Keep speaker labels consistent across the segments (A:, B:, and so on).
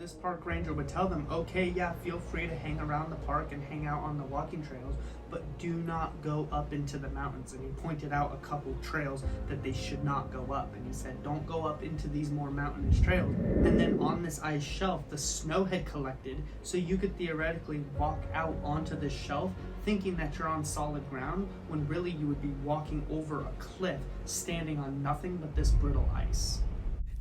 A: this park ranger would tell them, okay, yeah, feel free to hang around the park and hang out on the walking trails, but do not go up into the mountains. And he pointed out a couple trails that they should not go up. And he said, don't go up into these more mountainous trails. And then on this ice shelf, the snow had collected, so you could theoretically walk out onto this shelf thinking that you're on solid ground, when really you would be walking over a cliff, standing on nothing but this brittle ice.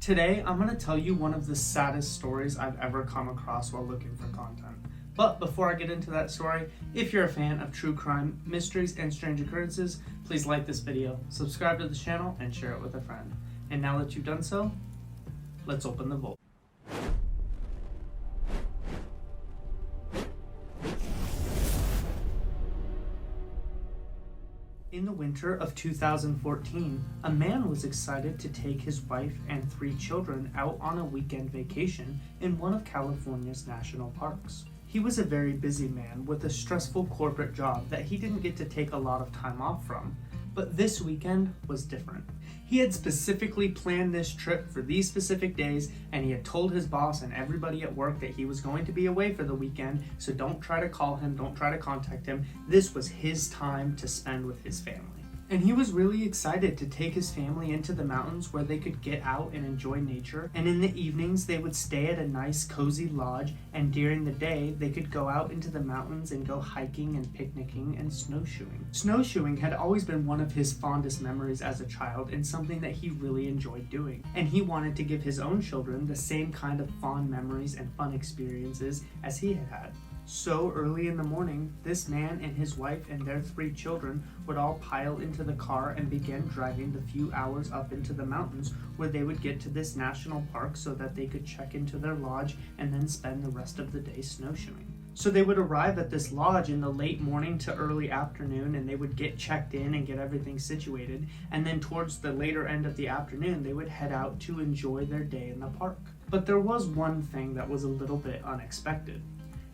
A: Today, I'm going to tell you one of the saddest stories I've ever come across while looking for content. But before I get into that story, if you're a fan of true crime, mysteries, and strange occurrences, please like this video, subscribe to the channel, and share it with a friend. And now that you've done so, let's open the vault. In the winter of 2014, a man was excited to take his wife and 3 children out on a weekend vacation in one of California's national parks. He was a very busy man with a stressful corporate job that he didn't get to take a lot of time off from, but this weekend was different. He had specifically planned this trip for these specific days, and he had told his boss and everybody at work that he was going to be away for the weekend, so don't try to call him, don't try to contact him. This was his time to spend with his family. And he was really excited to take his family into the mountains where they could get out and enjoy nature. And in the evenings, they would stay at a nice cozy lodge, and during the day, they could go out into the mountains and go hiking and picnicking and snowshoeing. Snowshoeing had always been one of his fondest memories as a child and something that he really enjoyed doing. And he wanted to give his own children the same kind of fond memories and fun experiences as he had had. So early in the morning, this man and his wife and their 3 children would all pile into the car and begin driving the few hours up into the mountains where they would get to this national park so that they could check into their lodge and then spend the rest of the day snowshoeing. So they would arrive at this lodge in the late morning to early afternoon, and they would get checked in and get everything situated, and then towards the later end of the afternoon they would head out to enjoy their day in the park. But there was one thing that was a little bit unexpected.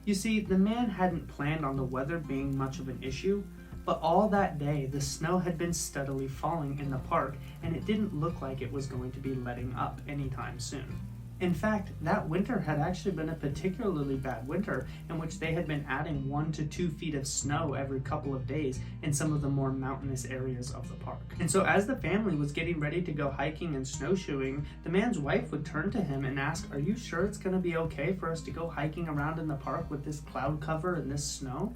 A: You see, the man hadn't planned on the weather being much of an issue, but all that day the snow had been steadily falling in the park, and it didn't look like it was going to be letting up anytime soon. In fact, that winter had actually been a particularly bad winter in which they had been adding 1 to 2 feet of snow every couple of days in some of the more mountainous areas of the park. And so as the family was getting ready to go hiking and snowshoeing, the man's wife would turn to him and ask, "Are you sure it's going to be okay for us to go hiking around in the park with this cloud cover and this snow?"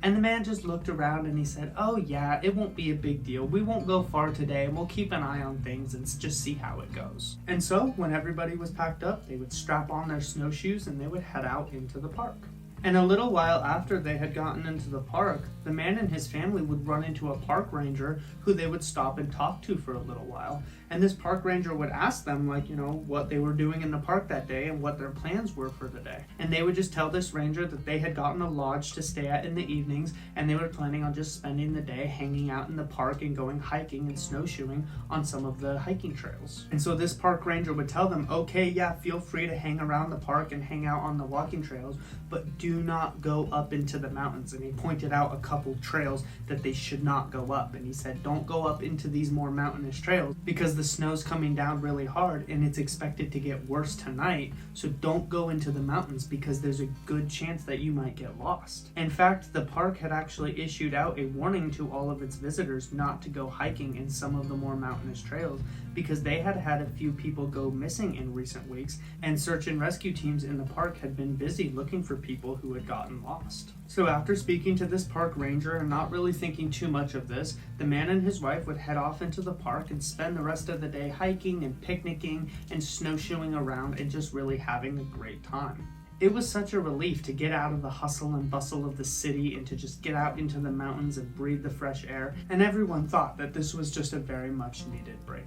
A: And the man just looked around and he said, "Oh yeah, it won't be a big deal. We won't go far today, and we'll keep an eye on things and just see how it goes." And so when everybody was packed up, they would strap on their snowshoes and they would head out into the park. And a little while after they had gotten into the park, the man and his family would run into a park ranger who they would stop and talk to for a little while. And this park ranger would ask them, what they were doing in the park that day and what their plans were for the day. And they would just tell this ranger that they had gotten a lodge to stay at in the evenings, and they were planning on just spending the day hanging out in the park and going hiking and snowshoeing on some of the hiking trails. And so this park ranger would tell them, okay, yeah, feel free to hang around the park and hang out on the walking trails, but do not go up into the mountains. And he pointed out a couple trails that they should not go up. And he said, don't go up into these more mountainous trails because the snow's coming down really hard and it's expected to get worse tonight. So don't go into the mountains because there's a good chance that you might get lost. In fact, the park had actually issued out a warning to all of its visitors not to go hiking in some of the more mountainous trails because they had had a few people go missing in recent weeks, and search and rescue teams in the park had been busy looking for people who had gotten lost. So after speaking to this park ranger and not really thinking too much of this, the man and his wife would head off into the park and spend the rest of the day hiking and picnicking and snowshoeing around and just really having a great time. It was such a relief to get out of the hustle and bustle of the city and to just get out into the mountains and breathe the fresh air, and everyone thought that this was just a very much needed break.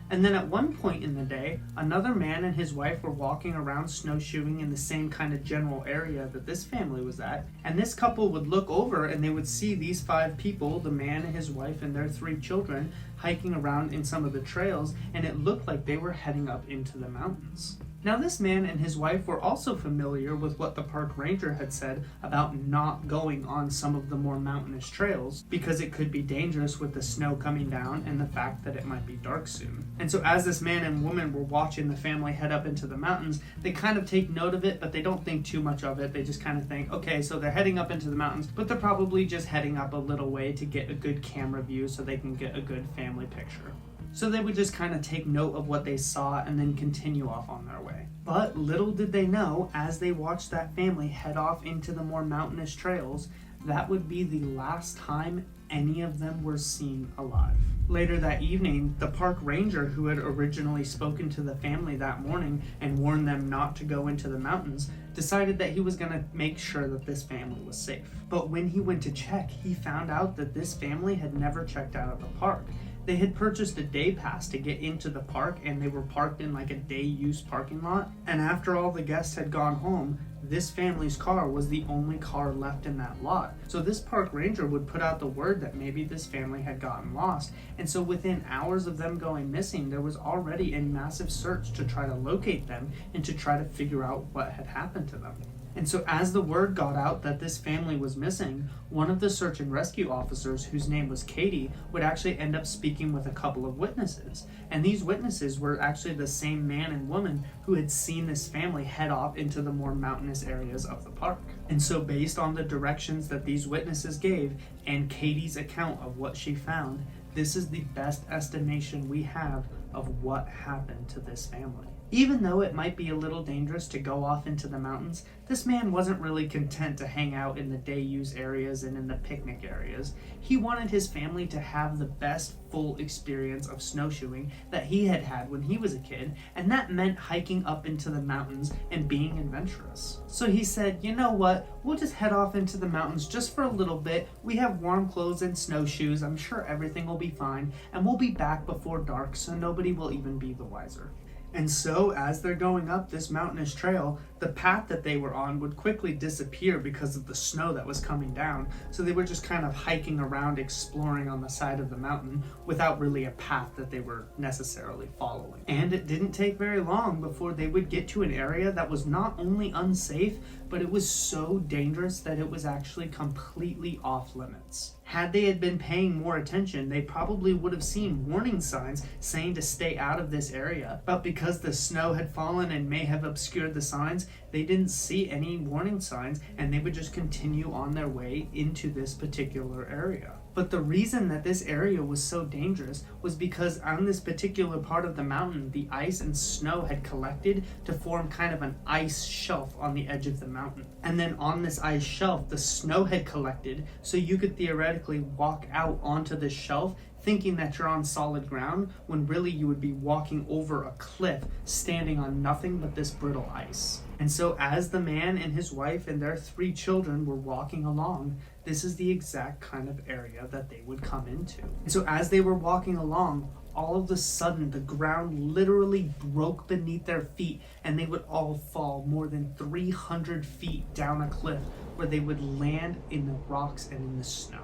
A: And then at one point in the day, another man and his wife were walking around snowshoeing in the same kind of general area that this family was at. And this couple would look over and they would see these 5 people, the man and his wife and their 3 children, hiking around in some of the trails, and it looked like they were heading up into the mountains. Now, this man and his wife were also familiar with what the park ranger had said about not going on some of the more mountainous trails because it could be dangerous with the snow coming down and the fact that it might be dark soon. And so as this man and woman were watching the family head up into the mountains, they kind of take note of it, but they don't think too much of it. They just kind of think, okay, so they're heading up into the mountains, but they're probably just heading up a little way to get a good camera view so they can get a good family picture. So they would just kind of take note of what they saw and then continue off on their way. But little did they know, as they watched that family head off into the more mountainous trails, that would be the last time any of them were seen alive. Later that evening, the park ranger who had originally spoken to the family that morning and warned them not to go into the mountains decided that he was going to make sure that this family was safe. But when he went to check, he found out that this family had never checked out of the park. They had purchased a day pass to get into the park, and they were parked in like a day use parking lot. And after all the guests had gone home, this family's car was the only car left in that lot. So this park ranger would put out the word that maybe this family had gotten lost. And so within hours of them going missing, there was already a massive search to try to locate them and to try to figure out what had happened to them. And so as the word got out that this family was missing, one of the search and rescue officers, whose name was Katie, would actually end up speaking with a couple of witnesses. And these witnesses were actually the same man and woman who had seen this family head off into the more mountainous areas of the park. And so based on the directions that these witnesses gave and Katie's account of what she found, this is the best estimation we have of what happened to this family. Even though it might be a little dangerous to go off into the mountains, this man wasn't really content to hang out in the day use areas and in the picnic areas. He wanted his family to have the best full experience of snowshoeing that he had had when he was a kid, and that meant hiking up into the mountains and being adventurous. So he said, you know what, we'll just head off into the mountains just for a little bit. We have warm clothes and snowshoes. I'm sure everything will be fine, and we'll be back before dark so nobody will even be the wiser. And so, as they're going up this mountainous trail, the path that they were on would quickly disappear because of the snow that was coming down. So they were just kind of hiking around, exploring on the side of the mountain without really a path that they were necessarily following. And it didn't take very long before they would get to an area that was not only unsafe, but it was so dangerous that it was actually completely off limits. Had they had been paying more attention, they probably would have seen warning signs saying to stay out of this area. But because the snow had fallen and may have obscured the signs, they didn't see any warning signs, and they would just continue on their way into this particular area. But the reason that this area was so dangerous was because on this particular part of the mountain, the ice and snow had collected to form kind of an ice shelf on the edge of the mountain. And then on this ice shelf, the snow had collected, so you could theoretically walk out onto this shelf thinking that you're on solid ground, when really you would be walking over a cliff, standing on nothing but this brittle ice. And so as the man and his wife and their 3 children were walking along, this is the exact kind of area that they would come into. And so as they were walking along, all of a sudden the ground literally broke beneath their feet, and they would all fall more than 300 feet down a cliff, where they would land in the rocks and in the snow.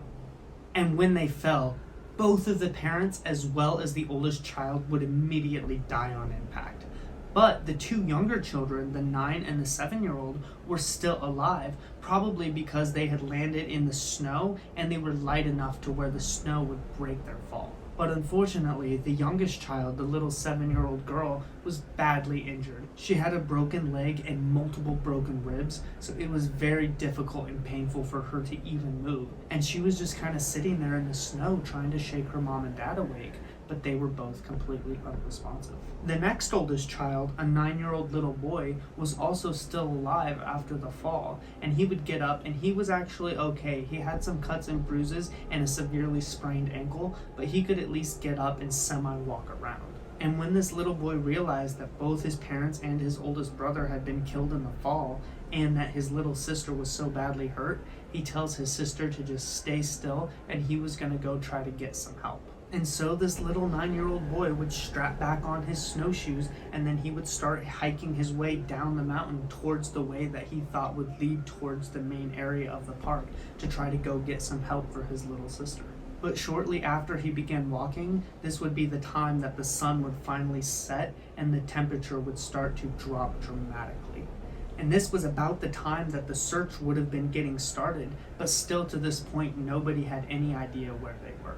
A: And when they fell, both of the parents as well as the oldest child would immediately die on impact. But the 2 younger children, the 9 and the 7-year-old, were still alive, probably because they had landed in the snow and they were light enough to where the snow would break their fall. But unfortunately, the youngest child, the little 7-year-old girl, was badly injured. She had a broken leg and multiple broken ribs, so it was very difficult and painful for her to even move. And she was just kind of sitting there in the snow trying to shake her mom and dad awake, but they were both completely unresponsive. The next oldest child, a 9-year-old little boy, was also still alive after the fall, and he would get up and he was actually okay. He had some cuts and bruises and a severely sprained ankle, but he could at least get up and semi-walk around. And when this little boy realized that both his parents and his oldest brother had been killed in the fall, and that his little sister was so badly hurt, he tells his sister to just stay still, and he was going to go try to get some help. And so this little 9-year-old boy would strap back on his snowshoes, and then he would start hiking his way down the mountain towards the way that he thought would lead towards the main area of the park to try to go get some help for his little sister. But shortly after he began walking, this would be the time that the sun would finally set and the temperature would start to drop dramatically. And this was about the time that the search would have been getting started, but still to this point, nobody had any idea where they were.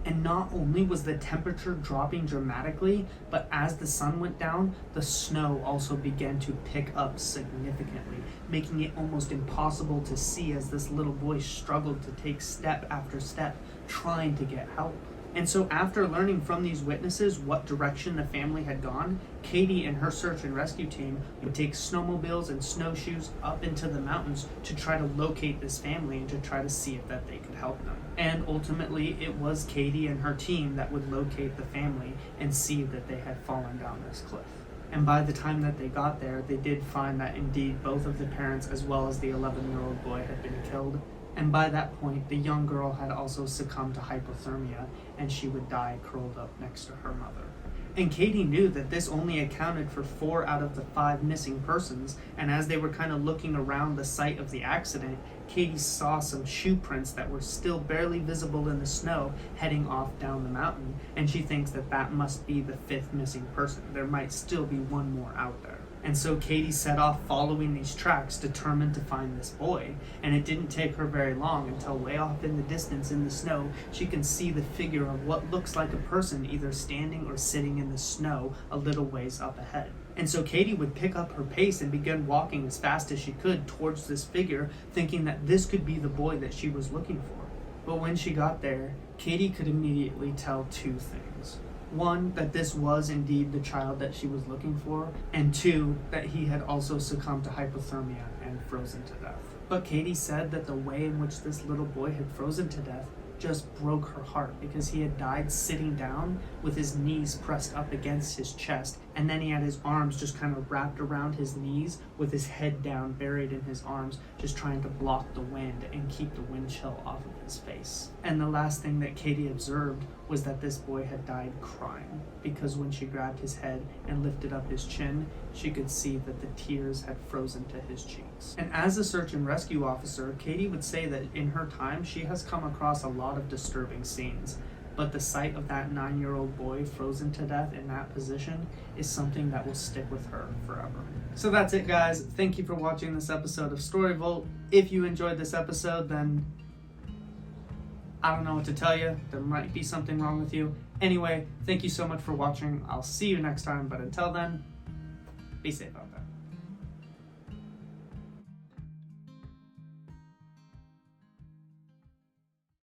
A: And not only was the temperature dropping dramatically, but as the sun went down, the snow also began to pick up significantly, making it almost impossible to see as this little boy struggled to take step after step, trying to get help. And so after learning from these witnesses what direction the family had gone, Katie and her search and rescue team would take snowmobiles and snowshoes up into the mountains to try to locate this family and to try to see if that they could help them. And ultimately, it was Katie and her team that would locate the family and see that they had fallen down this cliff. And by the time that they got there, they did find that indeed both of the parents as well as the 11-year-old boy had been killed. And by that point, the young girl had also succumbed to hypothermia, and she would die curled up next to her mother. And Katie knew that this only accounted for 4 out of the 5 missing persons, and as they were kind of looking around the site of the accident, Katie saw some shoe prints that were still barely visible in the snow heading off down the mountain, and she thinks that that must be the 5th missing person. There might still be one more out there. And so Katie set off following these tracks, determined to find this boy. And it didn't take her very long until way off in the distance in the snow, she can see the figure of what looks like a person either standing or sitting in the snow a little ways up ahead. And so Katie would pick up her pace and begin walking as fast as she could towards this figure, thinking that this could be the boy that she was looking for. But when she got there, Katie could immediately tell 2 things. 1, that this was indeed the child that she was looking for, and 2, that he had also succumbed to hypothermia and frozen to death. But Katie said that the way in which this little boy had frozen to death just broke her heart, because he had died sitting down with his knees pressed up against his chest, and then he had his arms just kind of wrapped around his knees with his head down, buried in his arms, just trying to block the wind and keep the wind chill off of his face. And the last thing that Katie observed was that this boy had died crying, because when she grabbed his head and lifted up his chin, she could see that the tears had frozen to his cheeks. And as a search and rescue officer, Katie would say that in her time, she has come across a lot of disturbing scenes, but the sight of that 9-year-old boy frozen to death in that position is something that will stick with her forever. So that's it, guys. Thank you for watching this episode of StoryVault. If you enjoyed this episode, then I don't know what to tell you. There might be something wrong with you. Anyway, thank you so much for watching. I'll see you next time, but until then, be safe out there.